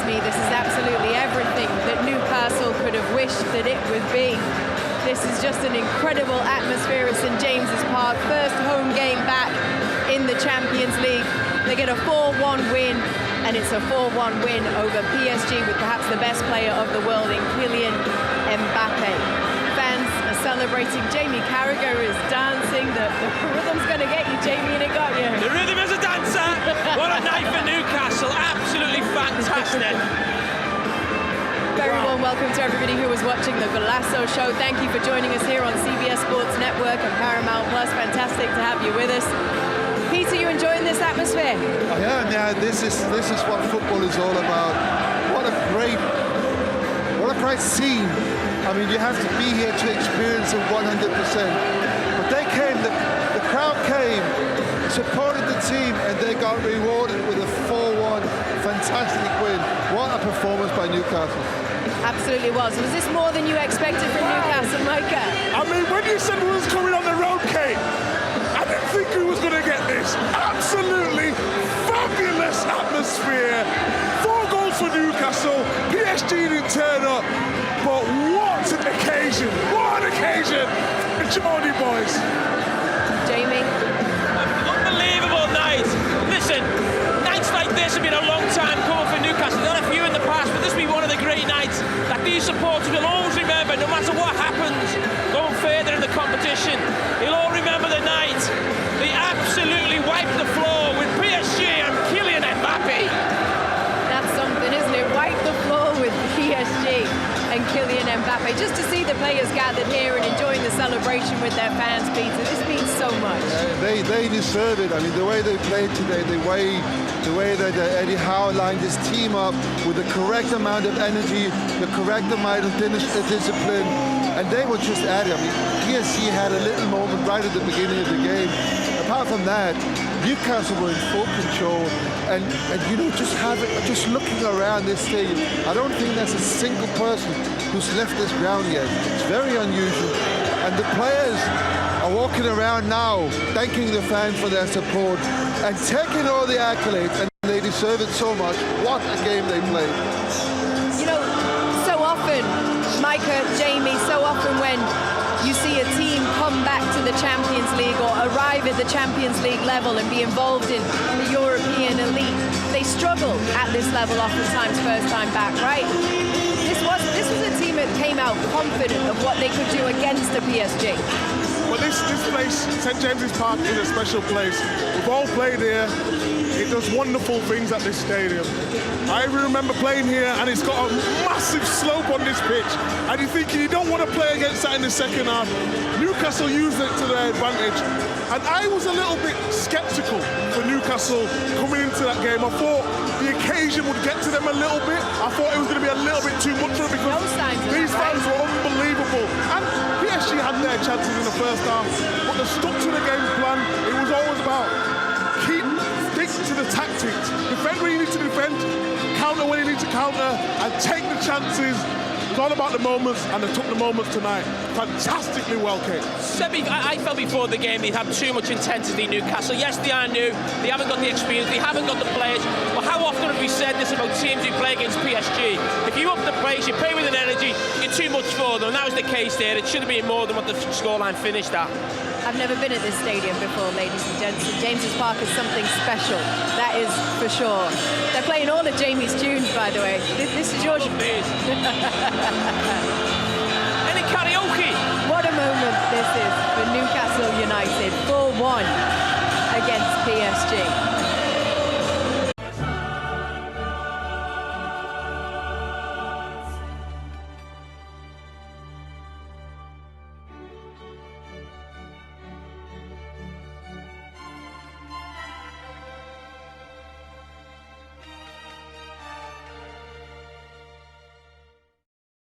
me, this is absolutely everything that Newcastle could have wished that it would be. This is just an incredible atmosphere at St. James's Park. First home game back in the Champions League. They get a 4-1 win, and it's a 4-1 win over PSG with perhaps the best player of the world in Kylian Mbappe. Fans are celebrating. Jamie Carragher is dancing. The rhythm's going to get you, Jamie, and it got you. The rhythm is a dancer. What a night for Newcastle. Absolutely fantastic. Very warm welcome to everybody who was watching the Golazo show. Thank you for joining us here on CBS Sports Network and Paramount Plus. Fantastic to have you with us. Peter, you enjoying this atmosphere? I am, yeah. This is what football is all about. What a great scene. I mean, you have to be here to experience it 100%. But they came, the crowd came, supported the team, and they got rewarded with a 4-1 fantastic win. What a performance by Newcastle. Absolutely was. Was this more than you expected from Newcastle, Micah? I mean, when you said we was coming on the road, Kate, I didn't think we was going to get this. Absolutely fabulous atmosphere. 4 goals for Newcastle. PSG didn't turn up, but what an occasion! What an occasion! The Geordie boys. Jamie? Unbelievable night. Listen, nights like this have been a long time coming for Newcastle. There are a few in the past, but this will be one of the great nights that these supporters will always remember, no matter what happens going further in the competition. You'll all remember the night. They absolutely wiped the floor with PSG and Kylian Mbappe. That's something, isn't it? Wipe the floor with PSG and Kylian Mbappe. Just to see the players gathered here and enjoying the celebration with their fans, Peter, this means so much. They deserve it. I mean, the way they played today, the way that Eddie Howe lined his team up with the correct amount of energy, the correct amount of discipline, and they were just at it. I mean, PSG had a little moment right at the beginning of the game. Apart from that, Newcastle were in full control, and you know, just looking around this stadium, I don't think there's a single person who's left this ground yet. It's very unusual, and the players are walking around now, thanking the fans for their support and taking all the accolades, and they deserve it so much. What a game they played. You know, so often, Micah, Jamie, so often when you see a team come back to the Champions League or arrive at the Champions League level and be involved in the European elite, they struggle at this level oftentimes first time back, right? This was a team that came out confident of what they could do against the PSG. Well, this place, St. James's Park, is a special place. We've all played here. It does wonderful things at this stadium. I remember playing here, and it's got a massive slope on this pitch. And you're thinking you don't want to play against that in the second half. Newcastle used it to their advantage. And I was a little bit sceptical for Newcastle coming into that game. I thought the occasion would get to them a little bit. I thought it was going to be a little bit too much for them because these fans were unbelievable. And PSG had their chances in the first half, but they stuck to the game plan. It was always about stick to the tactics. Defend where you need to defend, counter where you need to counter, and take the chances. It's all about the moments, and they took the moments tonight. Fantastically well, Kate. Sebi, I felt before the game they'd have too much intensity, Newcastle. Yes, they are new. They haven't got the experience. They haven't got the players. But how often have we said this about teams who play against PSG? If you up the pace, you play with an energy, you're too much for them. And that was the case there. It should have been more than what the scoreline finished at. I've never been at this stadium before, ladies and gents. St. James's Park is something special, that is for sure. They're playing all of Jamie's tunes, by the way. This is yours. Any karaoke? What a moment this is for Newcastle United. 4-1 against PSG.